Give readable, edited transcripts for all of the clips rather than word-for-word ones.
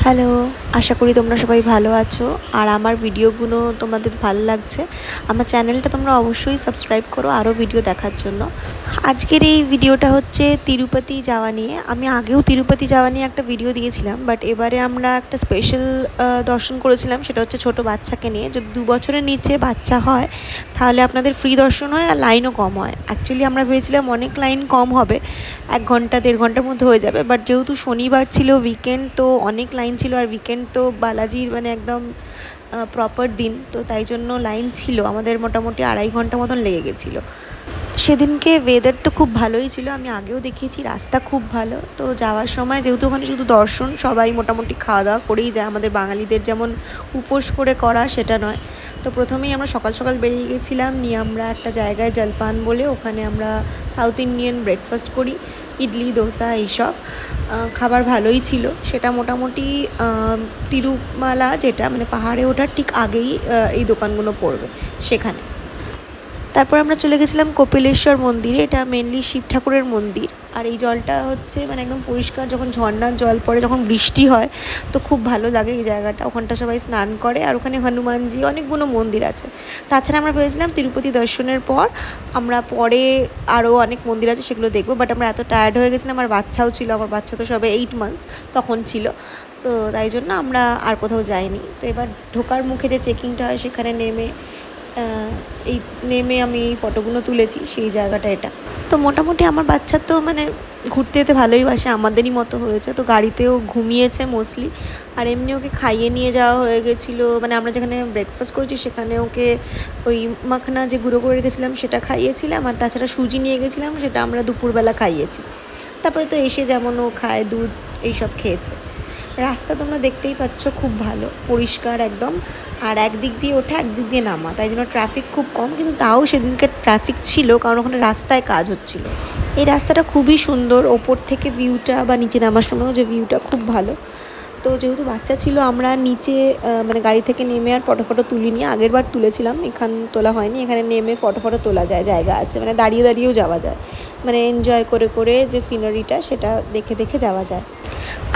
Hello, আশা করি তোমরা সবাই ভালো আছো আর আমার ভিডিওগুলো তোমাদের ভালো লাগছে। আমার চ্যানেলটা তোমরা অবশ্যই সাবস্ক্রাইব করো আরও ভিডিও দেখার জন্য। আজকের এই ভিডিওটা হচ্ছে তিরুপতি যাওয়া নিয়ে। আমি আগেও তিরুপতি যাওয়া নিয়ে একটা ভিডিও দিয়েছিলাম, বাট এবারে আমরা একটা স্পেশাল দর্শন করেছিলাম। সেটা হচ্ছে ছোট বাচ্চাকে নিয়ে। যদি 2 বছরের নিচে বাচ্চা হয় তাহলে আপনাদের ফ্রি দর্শন হয় আর লাইনও কম হয়। অ্যাকচুয়ালি আমরা ভেবেছিলাম অনেক লাইন কম হবে, 1 ঘন্টা 1.5 ঘন্টার মধ্যে হয়ে যাবে, বাট যেহেতু শনিবার ছিল, উইকেন্ড, তো অনেক লাইন ছিল। আর উইকেন্ড তো বালাজির মানে একদম প্রপার দিন, তো তাই জন্য লাইন ছিল। আমাদের মোটামুটি 2.5 ঘন্টা মতন লেগে গেছিলো। সেদিনকে ওয়েদার তো খুব ভালোই ছিল, আমি আগেও দেখিয়েছি, রাস্তা খুব ভালো। তো যাওয়ার সময় যেহেতু ওখানে শুধু দর্শন, সবাই মোটামুটি খাওয়া দাওয়া করেই যায়। আমাদের বাঙালিদের যেমন উপোস করে করা সেটা নয়। তো প্রথমেই আমরা সকাল সকাল বেরিয়ে গেছিলাম, নিয়ে আমরা একটা জায়গায় জলপান বলে ওখানে আমরা সাউথ ইন্ডিয়ান ব্রেকফাস্ট করি, ইডলি দোসা এইসব। খাবার ভালোই ছিল। সেটা মোটামুটি তিরুমালা, যেটা মানে পাহাড়ে ওঠার ঠিক আগেই এই দোকানগুলো পড়বে সেখানে। তারপর আমরা চলে গেছিলাম কপিলেশ্বর মন্দিরে। এটা মেনলি শিব ঠাকুরের মন্দির। আর এই জলটা হচ্ছে মানে একদম পরিষ্কার, যখন ঝর্ণার জল পড়ে, যখন বৃষ্টি হয়, তো খুব ভালো লাগে এই জায়গাটা। ওখানটা সবাই স্নান করে আর ওখানে হনুমানজি, অনেকগুলো মন্দির আছে। তাছাড়া আমরা ভেবেছিলাম তিরুপতি দর্শনের পর আমরা পরে আরও অনেক মন্দির আছে সেগুলো দেখবো, বাট আমরা এত টায়ার্ড হয়ে গেছিলাম, আর বাচ্চাও ছিল। আমার বাচ্চা তো সবে 8 মান্থস তখন ছিল, তো তাই জন্য আমরা আর কোথাও যাইনি। তো এবার ঢোকার মুখে যে চেকিংটা হয় সেখানে নেমে আমি ফটোগুলো তুলেছি, সেই জায়গাটা এটা। তো মোটামুটি আমার বাচ্চা তো মানে ঘুরতে যেতে ভালোই বাসে, আমাদেরই মতো হয়েছে। তো গাড়িতেও ঘুমিয়েছে মোস্টলি। আর এমনি ওকে খাইয়ে নিয়ে যাওয়া হয়ে গেছিলো, মানে আমরা যেখানে ব্রেকফাস্ট করেছি সেখানে ওকে ওই মাখনা যে গুঁড়ো করে রেখেছিলাম সেটা খাইয়েছিলাম। আর তাছাড়া সুজি নিয়ে গেছিলাম, সেটা আমরা দুপুরবেলা খাইয়েছি। তারপরে তো এসে যেমন ও খায়, দুধ এইসব খেয়েছে। রাস্তা তোমরা দেখতেই পাচ্ছ, খুব ভালো পরিষ্কার একদম। আর একদিক দিয়ে ওঠা, একদিক দিয়ে নামা, তাই জন্য ট্রাফিক খুব কম। কিন্তু তাও সেদিনকে ট্রাফিক ছিল, কারণ ওখানে রাস্তায় কাজ হচ্ছিল। এই রাস্তাটা খুবই সুন্দর, ওপর থেকে ভিউটা বা নিচে নামার সময়ও যে ভিউটা খুব ভালো। তো যেহেতু বাচ্চা ছিল, আমরা নিচে মানে গাড়ি থেকে নেমে আর ফটো তুলিনি। আগের বার তুলেছিলাম, এখান তোলা হয়নি। এখানে নেমে ফটো তোলা যায়, জায়গা আছে, মানে দাঁড়িয়ে দাঁড়িয়েও যাওয়া যায়, মানে এনজয় করে করে যে সিনারিটা সেটা দেখে দেখে যাওয়া যায়।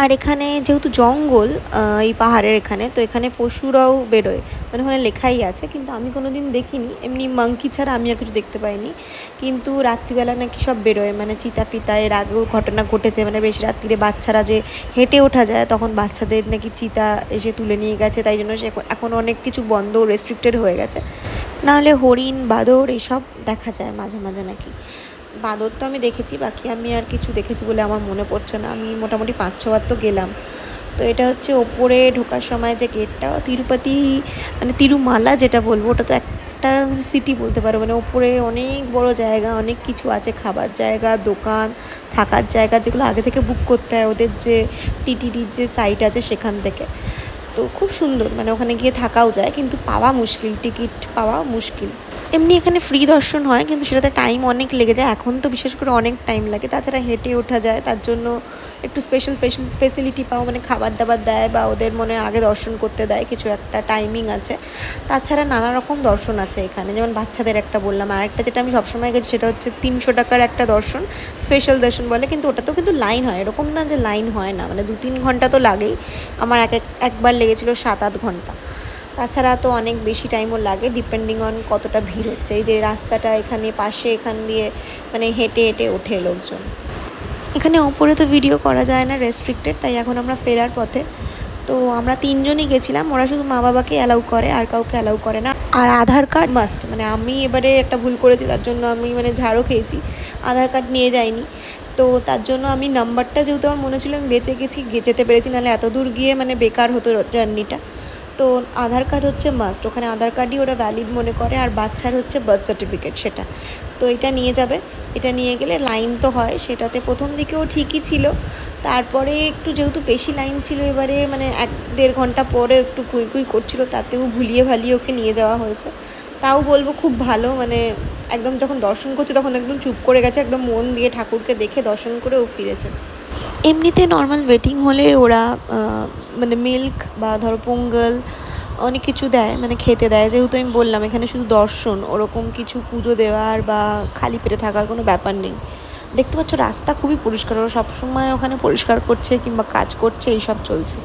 আর এখানে যেহেতু জঙ্গল, এই পাহাড়ের এখানে, তো এখানে পশুরাও বেরোয়, মানে ওখানে লেখাই আছে, কিন্তু আমি কোনো দিন দেখিনি। এমনি মাংকি ছাড়া আমি আর কিছু দেখতে পাইনি। কিন্তু রাত্রিবেলা নাকি সব বেরোয়, মানে চিতা ফিতা। এর আগেও ঘটনা ঘটেছে, মানে বেশি রাত্রিরে বাচ্চারা যে হেঁটে ওঠা যায়, তখন বাচ্চাদের নাকি চিতা এসে তুলে নিয়ে গেছে। তাই জন্য সে এখন অনেক কিছু বন্ধ, রেস্ট্রিক্টেড হয়ে গেছে। নাহলে হরিণ, বাঁদর এইসব দেখা যায় মাঝে মাঝে নাকি। বাঁদর তো আমি দেখেছি, বাকি আমি আর কিছু দেখেছি বলে আমার মনে পড়ছে না। আমি মোটামুটি 5-6 বার তো গেলাম। তো এটা হচ্ছে ওপরে ঢোকার সময় যে গেটটা, তিরুপতি মানে তিরুমালা যেটা বলবো, ওটা তো একটা সিটি বলতে পারো। মানে ওপরে অনেক বড় জায়গা, অনেক কিছু আছে, খাবার জায়গা, দোকান, থাকার জায়গা, যেগুলো আগে থেকে বুক করতে হয় ওদের যে টিটিডির যে সাইট আছে সেখান থেকে। তো খুব সুন্দর, মানে ওখানে গিয়ে থাকাও যায়, কিন্তু পাওয়া মুশকিল, টিকিট পাওয়া মুশকিল। এমনি এখানে ফ্রি দর্শন হয়, কিন্তু সেটাতে টাইম অনেক লেগে যায়। এখন তো বিশেষ করে অনেক টাইম লাগে। তাছাড়া হেঁটে ওঠা যায়, তার জন্য একটু স্পেশাল ফেসিলিটি পাও, মানে খাবার দাবার দেয়, বা ওদের মনে আগে দর্শন করতে দেয়, কিছু একটা টাইমিং আছে। তাছাড়া নানা রকম দর্শন আছে এখানে, যেমন বাচ্চাদের একটা বললাম। আর একটা যেটা আমি সবসময় গেছি সেটা হচ্ছে 300 টাকার একটা দর্শন, স্পেশাল দর্শন বলে। কিন্তু ওটাতেও কিন্তু লাইন হয়, এরকম না যে লাইন হয় না, মানে 2-3 ঘন্টা তো লাগেই। আমার একবার লেগেছিলো 7-8 ঘন্টা। তাছাড়া তো অনেক বেশি টাইমও লাগে, ডিপেন্ডিং অন কতটা ভিড় হচ্ছে। এই যে রাস্তাটা এখানে পাশে, এখান দিয়ে মানে হেঁটে হেঁটে ওঠে লোকজন। এখানে ওপরে তো ভিডিও করা যায় না, রেস্ট্রিক্টেড। তাই এখন আমরা ফেরার পথে। তো আমরা 3 জনই গেছিলাম, ওরা শুধু মা বাবাকে অ্যালাউ করে, আর কাউকে অ্যালাউ করে না। আর আধার কার্ড মাস্ট, মানে আমি এবারে একটা ভুল করেছি, তার জন্য আমি মানে ঝাড়ও খেয়েছি, আধার কার্ড নিয়ে যাইনি। তো তার জন্য আমি নাম্বারটা, যেহেতু আমার মনে ছিল আমি বেঁচে গেছি, যেতে পেরেছি, নাহলে এত দূর গিয়ে মানে বেকার হতো জার্নিটা। তো আধার কার্ড হচ্ছে মাস্ট, ওখানে আধার কার্ডই ওরা ভ্যালিড মনে করে। আর বাচ্চার হচ্ছে বার্থ সার্টিফিকেট, সেটা তো এটা নিয়ে যাবে। এটা নিয়ে গেলে লাইন তো হয়, সেটাতে প্রথম দিকেও ঠিকই ছিল। তারপরে একটু যেহেতু বেশি লাইন ছিল, এবারে মানে 1-1.5 ঘন্টা পরে একটু কুই করছিল, তাতেও ভুলিয়ে ভালিয়ে ওকে নিয়ে যাওয়া হয়েছে। তাও বলবো খুব ভালো, মানে একদম যখন দর্শন করছে তখন একদম চুপ করে গেছে, একদম মন দিয়ে ঠাকুরকে দেখে দর্শন করে ও ফিরেছে। এমনিতে নর্মাল ওয়েটিং হলে ওরা মানে মিল্ক বা ধরো পোঙ্গল অনেক কিছু দেয়, মানে খেতে দেয়। যেহেতু আমি বললাম এখানে শুধু দর্শন, ওরকম কিছু পুজো দেওয়ার বা খালি পেটে থাকার কোনো ব্যাপার নেই। দেখতে পাচ্ছ রাস্তা খুবই পরিষ্কার, ওরা সবসময় ওখানে পরিষ্কার করছে কিংবা কাজ করছে, এইসব চলছে।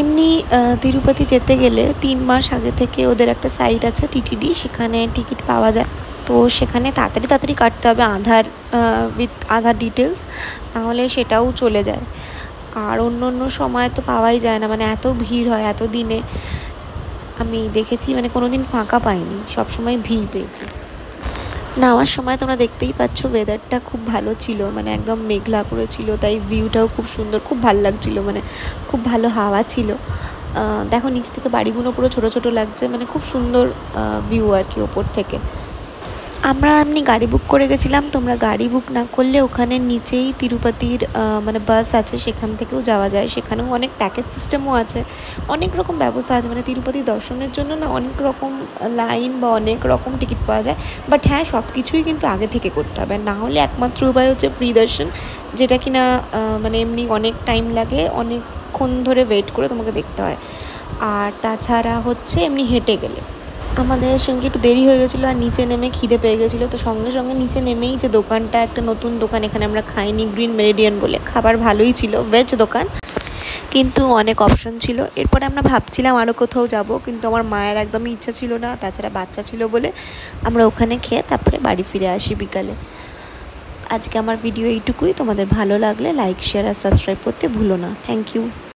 এমনি তিরুপতি যেতে গেলে 3 মাস আগে থেকে ওদের একটা সাইট আছে টিটিডি, সেখানে টিকিট পাওয়া যায়। তো সেখানে তাড়াতাড়ি কাটতে হবে আধার ডিটেলস, নাহলে সেটাও চলে যায়। আর অন্য সময় তো পাওয়াই যায় না, মানে এত ভিড় হয় এত দিনে। আমি দেখেছি মানে কোনো দিন ফাঁকা পাইনি, সবসময় ভিড় পেয়েছি। নামার সময় তোমরা দেখতেই পাচ্ছ ওয়েদারটা খুব ভালো ছিল, মানে একদম মেঘলা করেছিল, তাই ভিউটাও খুব সুন্দর, খুব ভালো লাগছিলো, মানে খুব ভালো হাওয়া ছিল। দেখো নিচ থেকে বাড়িগুলো পুরো ছোট ছোট লাগছে, মানে খুব সুন্দর ভিউ আর কি ওপর থেকে। আমরা এমনি গাড়ি বুক করে গেছিলাম, তোমরা গাড়ি বুক না করলে ওখানে নিচেই তিরুপতির মানে বাস আছে, সেখান থেকেও যাওয়া যায়। সেখানেও অনেক প্যাকেজ সিস্টেমও আছে, অনেক রকম ব্যবস্থা আছে। মানে তিরুপতি দর্শনের জন্য না অনেক রকম লাইন বা অনেক রকম টিকিট পাওয়া যায়। বাট হ্যাঁ, সব কিছুই কিন্তু আগে থেকে করতে হবে, না হলে একমাত্র উপায় হচ্ছে ফ্রি দর্শন, যেটা কিনা মানে এমনি অনেক টাইম লাগে, অনেকক্ষণ ধরে ওয়েট করে তোমাকে দেখতে হয়। আর তাছাড়া হচ্ছে এমনি হেঁটে গেলে আমাদের সেদিনকে একটু দেরি হয়ে গেছিলো, আর নিচে নেমে খিদে পেয়ে গেছিলো, তো সঙ্গে সঙ্গে নিচে নেমেই যে দোকানটা, একটা নতুন দোকান এখানে আমরা খাইনি, গ্রিন মেরিডিয়ান বলে, খাবার ভালোই ছিল, ভেজ দোকান, কিন্তু অনেক অপশন ছিল। এরপরে আমরা ভাবছিলাম আরও কোথাও যাব, কিন্তু আমার মায়ের একদমই ইচ্ছা ছিল না, তাছাড়া বাচ্চা ছিল বলে আমরা ওখানে খেয়ে তারপরে বাড়ি ফিরে আসি বিকালে। আজকে আমার ভিডিও এইটুকুই। তোমাদের ভালো লাগলে লাইক, শেয়ার আর সাবস্ক্রাইব করতে ভুলো না। Thank you.